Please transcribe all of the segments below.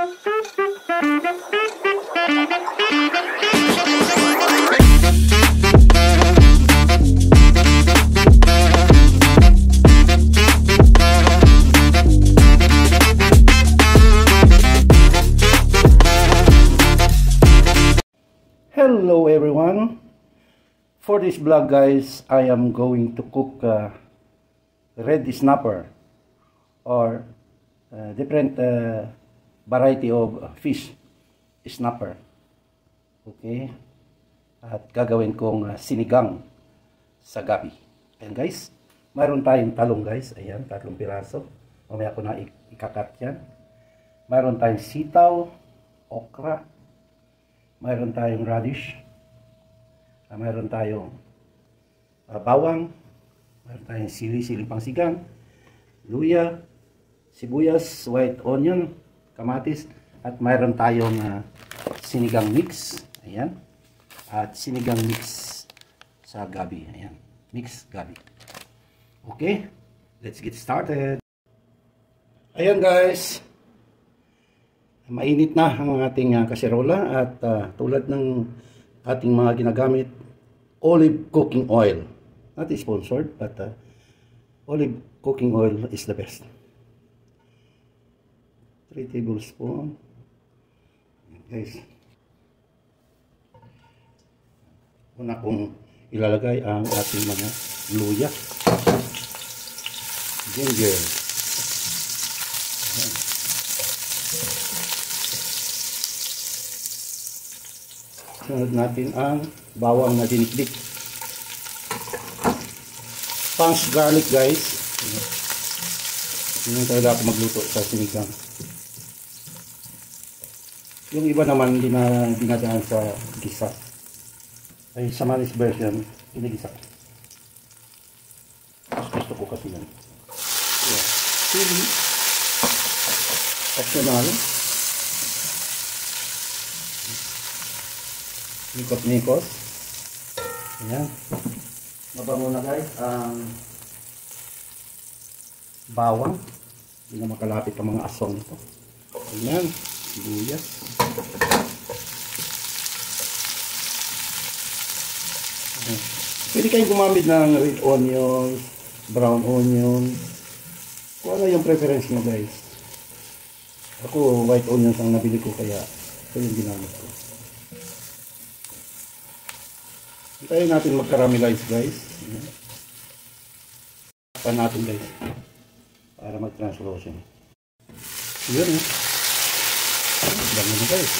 Hello everyone. For this vlog guys, I am going to cook red snapper or different variety of fish snapper. Okay? At gagawin kong sinigang sa gabi. Ayan guys, mayroon tayong talong guys. Ayan, 3 piraso. Mamaya ko na ikakat yan. Mayroon tayong sitaw, okra. Mayroon tayong radish. Mayroon tayong bawang. Mayroon tayong sili pangsigang, luya, sibuyas, white onion, kamatis. At mayroon tayong sinigang mix. Ayan. At sinigang mix sa gabi. Ayan. Mix gabi. Okay. Let's get started. Ayan guys. Mainit na ang ating kaserola at tulad ng ating mga ginagamit, olive cooking oil. Not sponsored, but olive cooking oil is the best. 3 tablespoons. Guys. Una kong ilalagay ang ating mga luya. Ginger. Ayan. Sunod natin ang bawang na dinikdik. Punch garlic guys. Yun talaga ako magluto sa sinigang. Yung iba naman hindi na dinadaan sa gisa. Ay sa Manis version, inigisa. Gusto ko kasi yan. Yeah. Chili. Optional. Nikot-nikot. Ayan. Mabango na guys ang bawang. Hindi na makalapit ang mga asong ito. Ayan. Sibuyas. Ayan. Pwede kayong gumamit ng red onion, brown onion. Kung ano yung preference nyo guys. Ako white onions ang nabili ko kaya ito yung ginamit ko. Hintayin natin mag-caramelize guys. Tapan natin guys. Para mag-translucent. Yun eh. Dami na guys.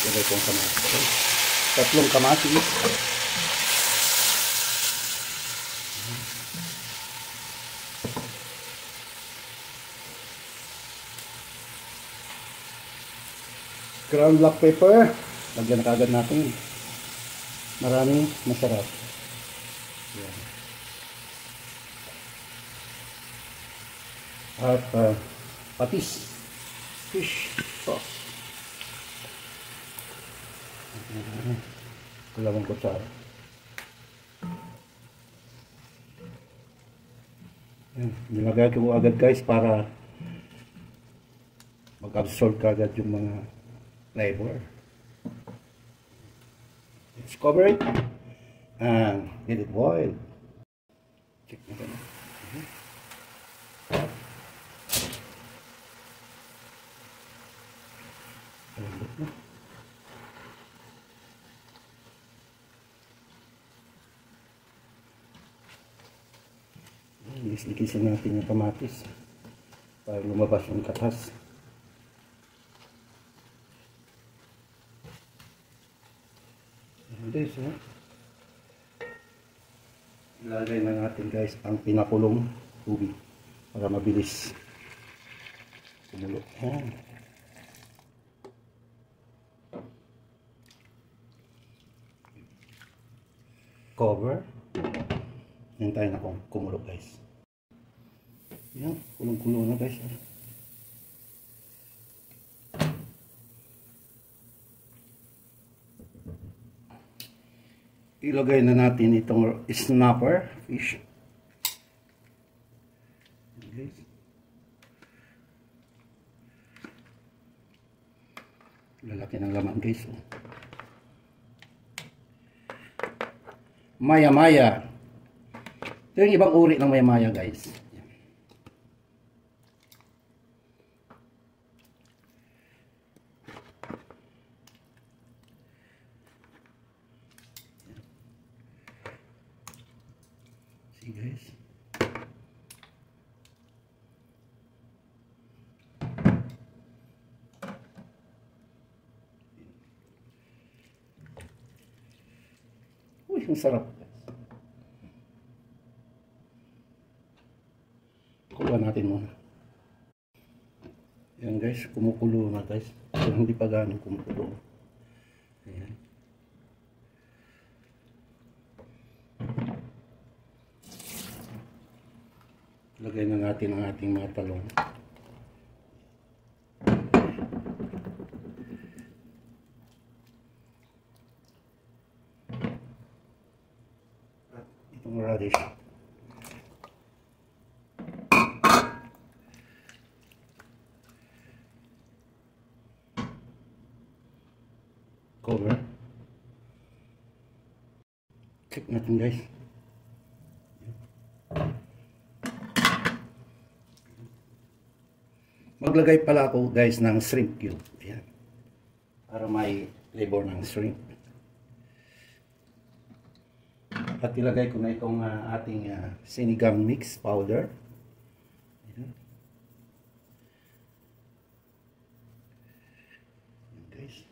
Lagay kong kamatis guys. 3 kamatis. Ground black pepper. Lagyan na kagad natin. Maraming masarap. Yan. At patis. Fish sauce. Kulawang kutsara. Yan. Nilagay ko agad guys para mag-absorb kagad yung mga flavor. Let's cover it and get it boiled. Check natin. Islikisin natin yung kamatis para lumabas yung katas. This, ilagay na natin guys ang pinakulong tubig para mabilis kumulo. Cover. Hintayin na kung kumulo guys. Yan, kulong-kulo na guys. Ilagay na natin itong snapper fish. Okay. Lalaki ng laman guys. Oh. Maya-maya. Ito yung ibang uri ng maya-maya guys. See guys. Uy, ang sarap. Kuha natin muna. Yan guys, kumukulo na guys. So, hindi pa ganun kumukulo. Ayan. Lagay na natin ang ating mga talong. At itong radish. Cover. Check natin guys. Maglagay pala ako guys ng shrimp cube. Ayan. Para may flavor ng shrimp. At ilagay ko na itong ating sinigang mix powder. Ayan. Ayan guys.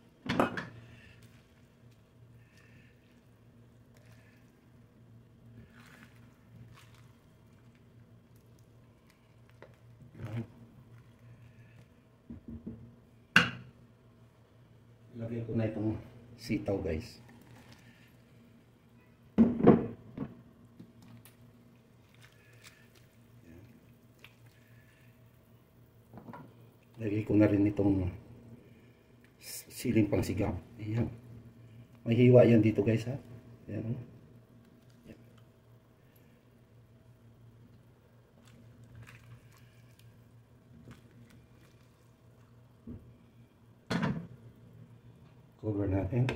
Lagay ko na itong sitaw guys. Lagay ko na rin itong siling pangsigaw. Ayan. May hiwa yan dito guys ha. Ayan. Ayan. Cover natin.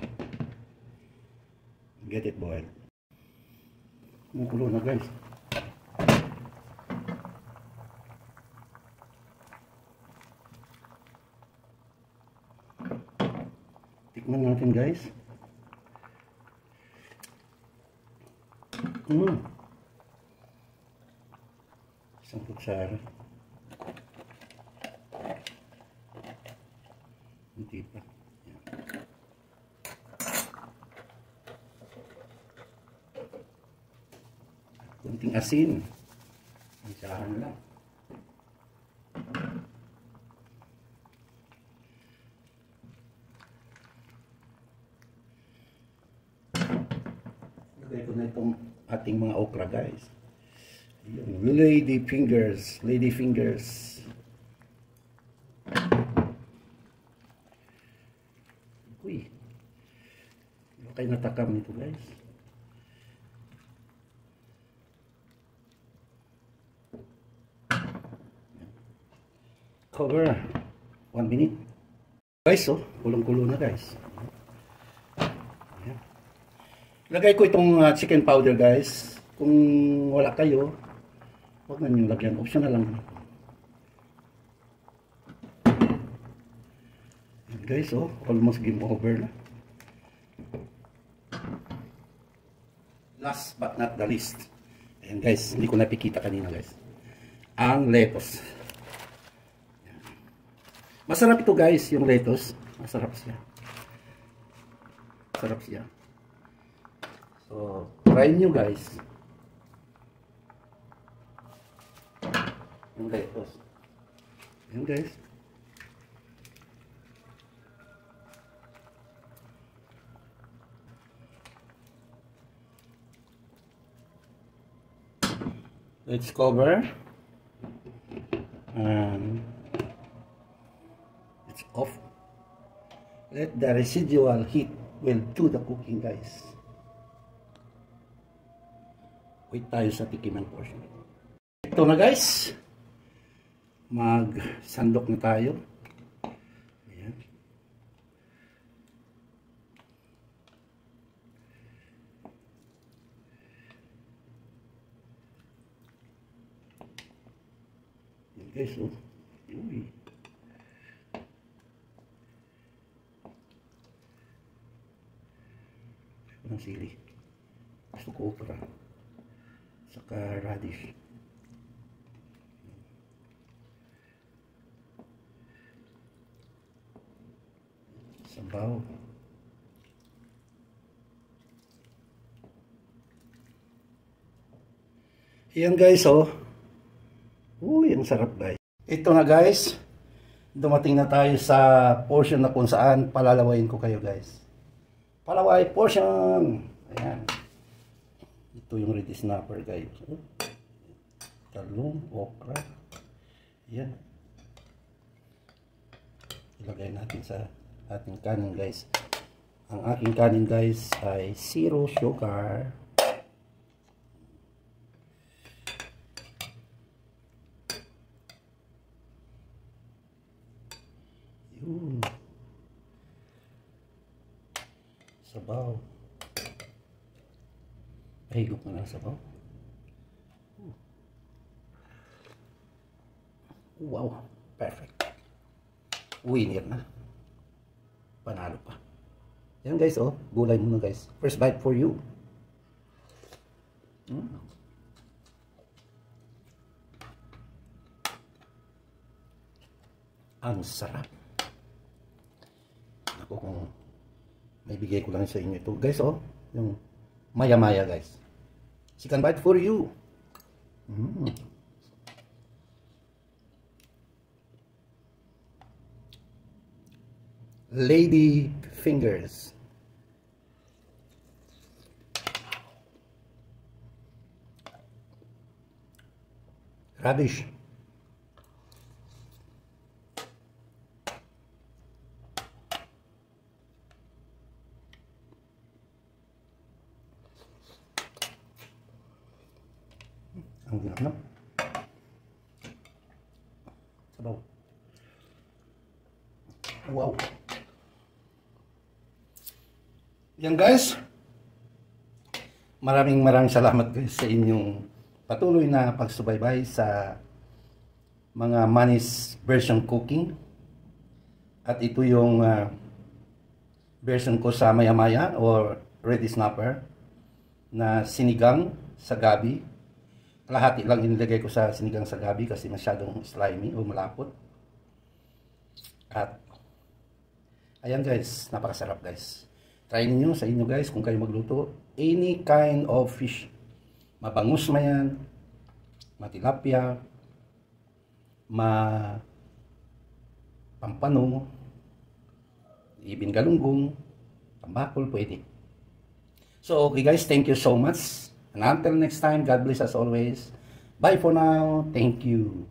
Get it boiled. Kumukulo na guys. Tikman natin guys. Isang kutsara. Hindi pa. Kunting asin. Isahan lang. Lagay ko na itong ating mga okra guys. Lady fingers. Lady fingers. Uy. Okay, natakam nito guys. Cover 1 minute. Guys, oh, kulong-kulo na guys. Ayan. Lagay ko itong chicken powder guys. Kung wala kayo, huwag na nyo lagyan. Optional lang. Ayan, guys, oh, almost game over na. Last but not the least. Ayan guys, hindi ko napikita kanina guys. Ang lettuce. Masarap ito guys, yung lettuce. Masarap siya. Masarap siya. So, try nyo guys. Yung lettuce. Yan guys. Let's cover. It's off. Let the residual heat will do the cooking guys. Wait tayo sa tikiman portion. Ito na guys. Mag-sandok na tayo. Ayan. guys, oh. Uy. Ng sili. Gusto ko okra. Saka radish. Sabaw. Ayan guys, oh. Uy, ang sarap guys. Ito na guys. Dumating na tayo sa portion na kung saan palalawayin ko kayo guys. Palaway portion. Ayan. Ito yung ready snapper guys. Talong, okra. Ayan. Ilagay natin sa ating kanin guys. Ang aking kanin guys ay zero sugar. Yun. Sabaw. Pahigop na lang sabaw. Wow, perfect. Winner na. Panalo pa. Yan guys, oh. Gulay muna guys. First bite for you. Ang sarap. Ako kung may bigay ko lang sa inyo ito. Guys, oh. Yung maya-maya guys. Second bite for you. Lady fingers. Radish. Ang ginap. Sabaw. Wow. Yan guys. Maraming salamat guys sa inyong patuloy na pagsubaybay sa mga Manny's version cooking. At ito yung version ko sa maya-maya or ready snapper na sinigang sa gabi. Kalahati lang inilagay ko sa sinigang sa gabi kasi masyadong slimy o malapot. At ayan guys, napakasarap guys. Try niyo sa inyo guys kung kayo magluto. Any kind of fish. Mabangus na yan, matilapia, pampano, even galunggong, tambakol, pwede. So okay guys, thank you so much. And until next time, God bless us always. Bye for now. Thank you.